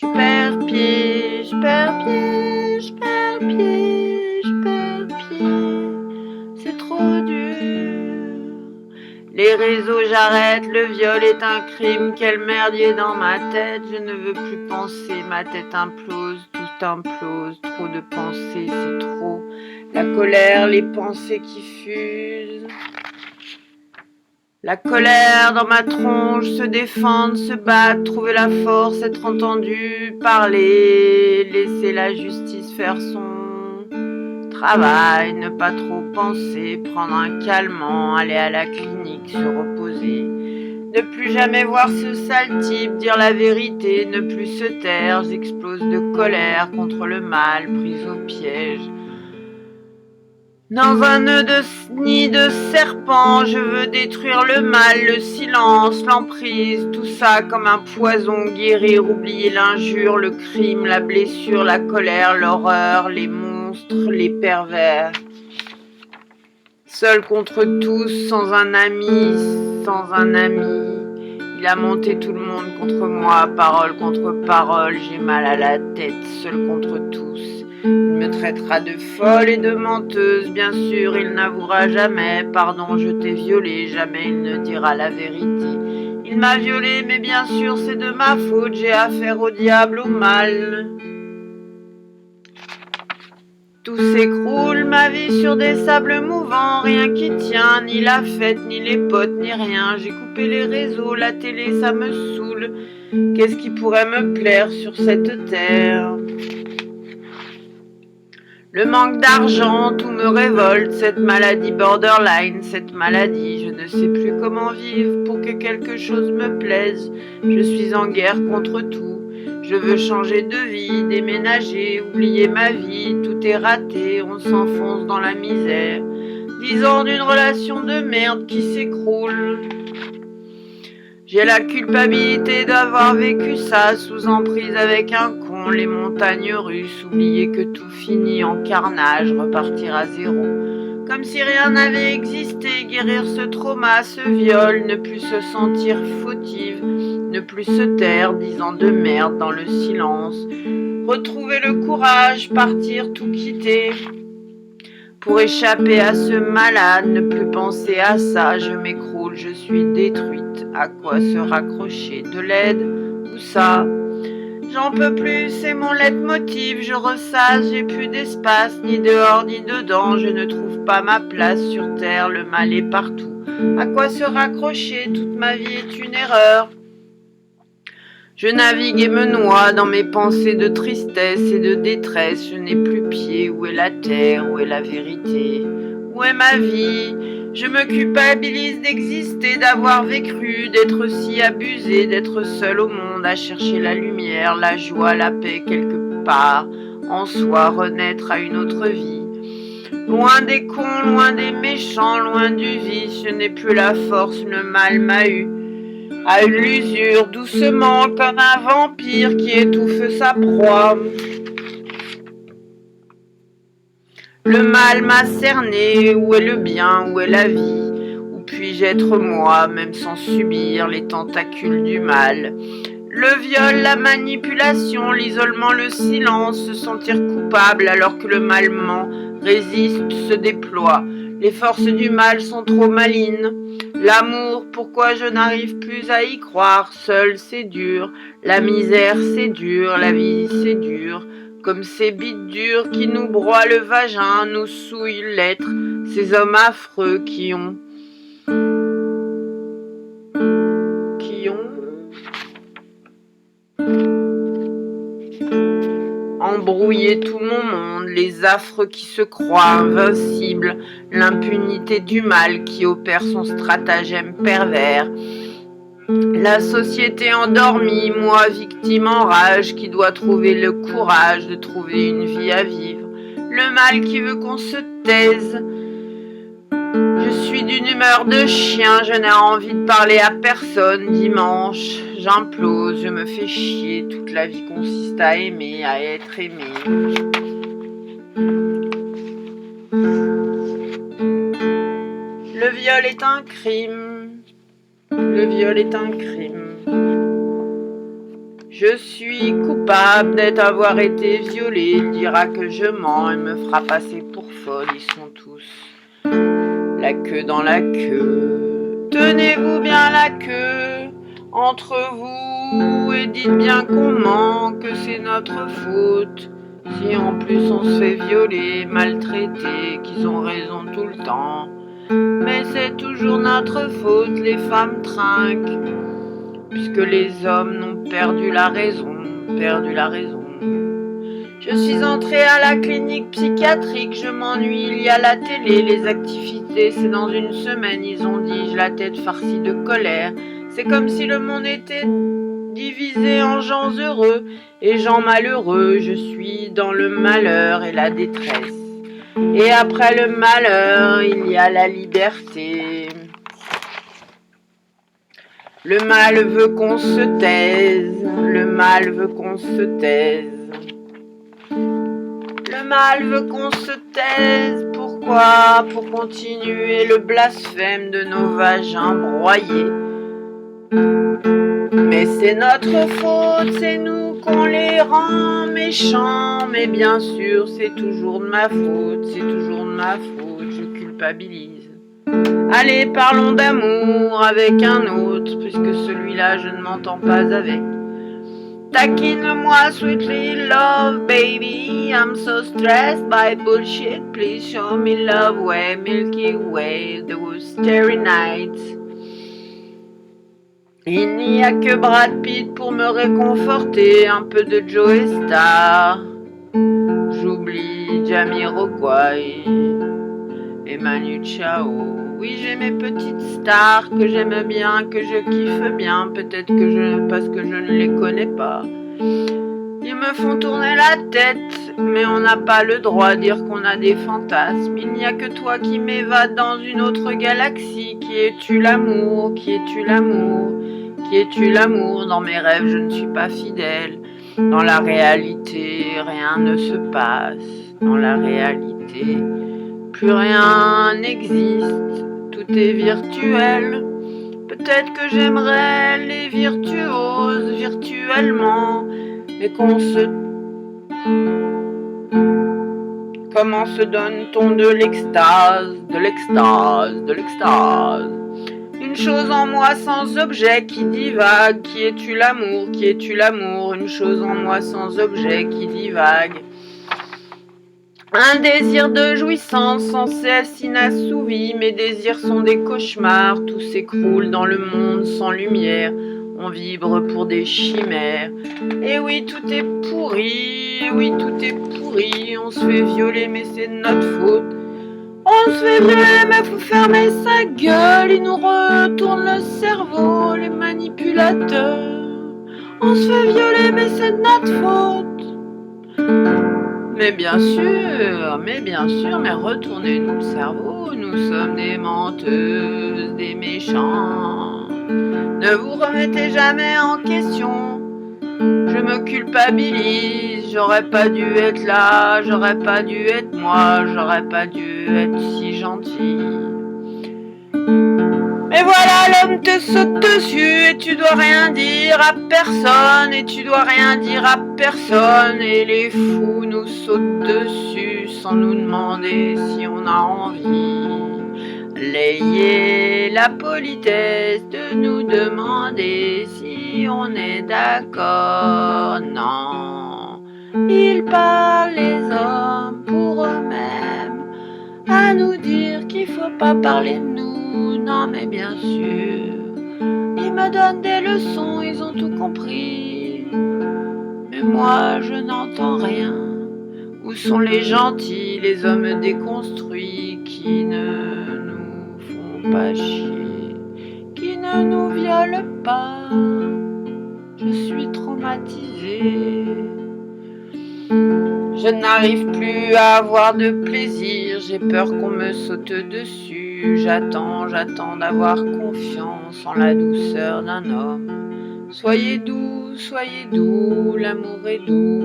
Je perds pied, je perds pied, je perds pied, je perds pied. C'est trop dur. Les réseaux, j'arrête, le viol est un crime. Quel merdier dans ma tête, je ne veux plus penser. Ma tête implose, tout implose. Trop de pensées, c'est trop. La colère, les pensées qui fusent. La colère dans ma tronche, se défendre, se battre, trouver la force, être entendu, parler, laisser la justice faire son travail, ne pas trop penser, prendre un calmant, aller à la clinique, se reposer. Ne plus jamais voir ce sale type, dire la vérité, ne plus se taire, j'explose de colère contre le mal, prise au piège. Dans un nid de serpent, je veux détruire le mal, le silence, l'emprise, tout ça comme un poison, guérir, oublier l'injure, le crime, la blessure, la colère, l'horreur, les monstres, les pervers. Seul contre tous, sans un ami, il a monté tout le monde contre moi, parole contre parole, j'ai mal à la tête, seul contre tous. Il me traitera de folle et de menteuse, bien sûr, il n'avouera jamais, pardon, je t'ai violée, jamais il ne dira la vérité. Il m'a violée, mais bien sûr, c'est de ma faute, j'ai affaire au diable, au mal. Tout s'écroule, ma vie sur des sables mouvants, rien qui tient, ni la fête, ni les potes, ni rien. J'ai coupé les réseaux, la télé, ça me saoule. Qu'est-ce qui pourrait me plaire sur cette terre ? Le manque d'argent, tout me révolte, cette maladie borderline, cette maladie, je ne sais plus comment vivre pour que quelque chose me plaise. Je suis en guerre contre tout. Je veux changer de vie, déménager, oublier ma vie, tout est raté, on s'enfonce dans la misère. 10 ans d'une relation de merde qui s'écroule. J'ai la culpabilité d'avoir vécu ça, sous emprise avec un con, les montagnes russes, oublier que tout finit en carnage, repartir à zéro. Comme si rien n'avait existé, guérir ce trauma, ce viol, ne plus se sentir fautive, ne plus se taire, 10 ans de merde dans le silence. Retrouver le courage, partir, tout quitter. Pour échapper à ce malade, ne plus penser à ça, je m'écroule, je suis détruite. À quoi se raccrocher ? De l'aide ? Où ça ? J'en peux plus, c'est mon leitmotiv, je ressasse, j'ai plus d'espace, ni dehors ni dedans, je ne trouve pas ma place sur terre, le mal est partout. À quoi se raccrocher ? Toute ma vie est une erreur. Je navigue et me noie dans mes pensées de tristesse et de détresse, je n'ai plus pied, où est la terre, où est la vérité ? Où est ma vie ? Je me culpabilise d'exister, d'avoir vécu, d'être si abusée, d'être seule au monde, à chercher la lumière, la joie, la paix quelque part, en soi, renaître à une autre vie. Loin des cons, loin des méchants, loin du vice, je n'ai plus la force, le mal m'a eu. À l'usure, doucement, comme un vampire qui étouffe sa proie. Le mal m'a cerné, où est le bien, où est la vie ? Où puis-je être moi, même sans subir les tentacules du mal ? Le viol, la manipulation, l'isolement, le silence, se sentir coupable alors que le mal ment, résiste, se déploie. Les forces du mal sont trop malignes. L'amour, pourquoi je n'arrive plus à y croire ? Seul, c'est dur. La misère, c'est dur. La vie, c'est dur. Comme ces bites dures qui nous broient le vagin, nous souillent l'être. Ces hommes affreux qui ont embrouillé tout mon monde, les affres qui se croient invincibles, l'impunité du mal qui opère son stratagème pervers. La société endormie, moi victime en rage, qui doit trouver le courage de trouver une vie à vivre. Le mal qui veut qu'on se taise. Je suis d'une humeur de chien, je n'ai envie de parler à personne. Dimanche, j'implose, je me fais chier. Toute la vie consiste à aimer, à être aimé. Le viol est un crime. Le viol est un crime. Je suis coupable d'avoir été violée. Il dira que je mens et me fera passer pour folle. Ils sont tous la queue dans la queue. Tenez-vous bien la queue entre vous et dites bien qu'on ment, que c'est notre faute. Si en plus on se fait violer, maltraiter, qu'ils ont raison tout le temps. Mais c'est toujours notre faute, les femmes trinquent, puisque les hommes n'ont perdu la raison, perdu la raison. Je suis entrée à la clinique psychiatrique, je m'ennuie, il y a la télé, les activités, c'est dans une semaine, ils ont dit, j'ai la tête farcie de colère. C'est comme si le monde était divisé en gens heureux et gens malheureux. Je suis dans le malheur et la détresse. Et après le malheur, il y a la liberté. Le mal veut qu'on se taise, le mal veut qu'on se taise. Le mal veut qu'on se taise, pourquoi? Pour continuer le blasphème de nos vagins broyés. Mais c'est notre faute, c'est nous qu'on les rend méchants. Mais bien sûr, c'est toujours de ma faute, c'est toujours de ma faute, je culpabilise. Allez, parlons d'amour avec un autre, puisque celui-là je ne m'entends pas avec. Taquine-moi sweetly, love baby, I'm so stressed by bullshit. Please show me love way, Milky Way, those starry nights. Il n'y a que Brad Pitt pour me réconforter, un peu de Joe Star. J'oublie Jamiroquai et Manu Chao. Oui, j'ai mes petites stars que j'aime bien, que je kiffe bien, peut-être parce que je ne les connais pas. Ils me font tourner la tête, mais on n'a pas le droit de dire qu'on a des fantasmes. Il n'y a que toi qui m'évades dans une autre galaxie. Qui es-tu l'amour? Qui es-tu l'amour? Qui es-tu l'amour? Dans mes rêves, je ne suis pas fidèle. Dans la réalité, rien ne se passe. Dans la réalité, plus rien n'existe. Tout est virtuel. Peut-être que j'aimerais les virtuoses virtuellement. Mais comment se donne-t-on de l'extase, de l'extase, de l'extase? Une chose en moi sans objet qui divague. Qui es-tu l'amour? Qui es-tu l'amour? Une chose en moi sans objet qui divague. Un désir de jouissance sans cesse inassouvi. Mes désirs sont des cauchemars. Tout s'écroule dans le monde sans lumière. On vibre pour des chimères. Et oui, tout est pourri. Et oui, tout est pourri. On se fait violer, mais c'est de notre faute. On se fait violer, mais faut fermer sa gueule. Ils nous retournent le cerveau, les manipulateurs. On se fait violer, mais c'est de notre faute. Mais bien sûr, mais retournez-nous le cerveau. Nous sommes des menteuses, des méchants. Ne vous remettez jamais en question. Je me culpabilise, j'aurais pas dû être là, j'aurais pas dû être moi, j'aurais pas dû être si gentil. Mais voilà, l'homme te saute dessus et tu dois rien dire à personne, et tu dois rien dire à personne, et les fous nous sautent dessus sans nous demander si on a envie. L'ayez la politesse de nous demander si on est d'accord. Non, ils parlent les hommes pour eux-mêmes, à nous dire qu'il faut pas parler de nous. Non mais bien sûr, ils me donnent des leçons, ils ont tout compris. Mais moi je n'entends rien. Où sont les gentils, les hommes déconstruits qui ne nous font pas chier, qui ne nous violent pas? Je suis traumatisée. Je n'arrive plus à avoir de plaisir, j'ai peur qu'on me saute dessus. J'attends d'avoir confiance en la douceur d'un homme. Soyez doux, l'amour est doux.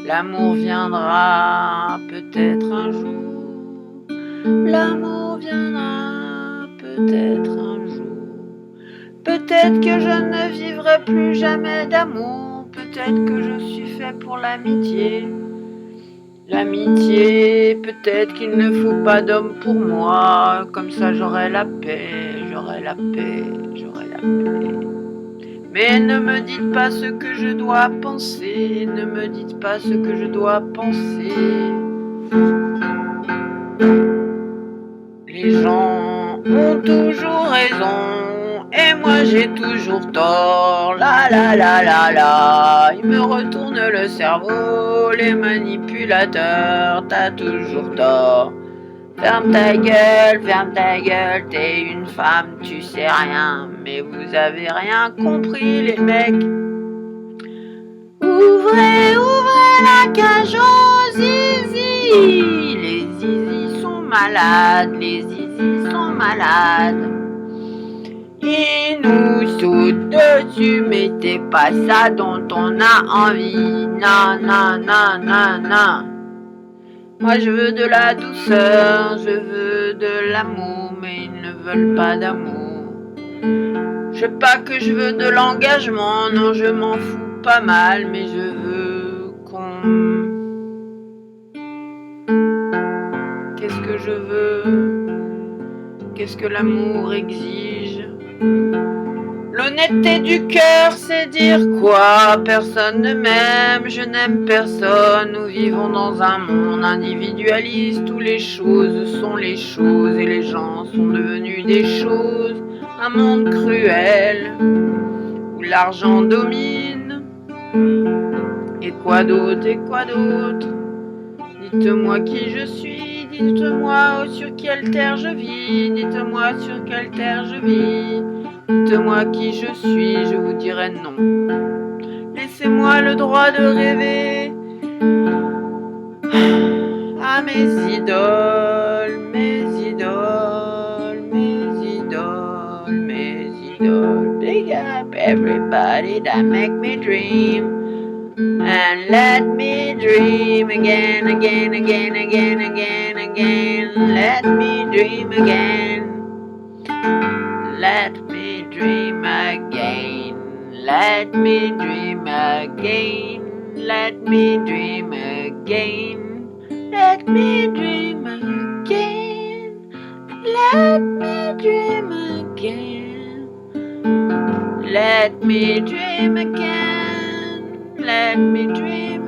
L'amour viendra peut-être un jour. L'amour viendra peut-être un jour. Peut-être que je ne vivrai plus jamais d'amour. peut-être que je suis fait pour l'amitié. L'amitié, peut-être qu'il ne faut pas d'homme pour moi. Comme ça j'aurai la paix, j'aurai la paix, j'aurai la paix. Mais ne me dites pas ce que je dois penser, ne me dites pas ce que je dois penser. Les gens ont toujours raison et moi j'ai toujours tort. La la la la la, ils me retournent le cerveau, les manipulateurs, t'as toujours tort. Ferme ta gueule, t'es une femme, tu sais rien, mais vous avez rien compris les mecs. Ouvrez, ouvrez la cage aux zizi. Les zizis sont malades, les zizis sont malades. Ils nous sautent dessus, mais c'est pas ça dont on a envie. Non, non, non, non, non. Moi je veux de la douceur, je veux de l'amour, mais ils ne veulent pas d'amour. Je sais pas que je veux de l'engagement, non je m'en fous pas mal, mais je veux qu'on... Qu'est-ce que je veux? Qu'est-ce que l'amour exige? L'honnêteté du cœur, c'est dire quoi? Personne ne m'aime, je n'aime personne. Nous vivons dans un monde individualiste où les choses sont les choses et les gens sont devenus des choses. Un monde cruel où l'argent domine. Et quoi d'autre? Et quoi d'autre? Dites-moi qui je suis, dites-moi sur quelle terre je vis, dites-moi sur quelle terre je vis. Dites-moi qui je suis, je vous dirai non. Laissez-moi le droit de rêver à mes idoles, mes idoles, mes idoles, mes idoles. Big up everybody that make me dream. And let me dream again, again, again, again, again, again. Let me dream again. Let me dream again. Let me dream again. Let me dream again. Let me dream again. Let me dream again. Let me dream again. Let me dream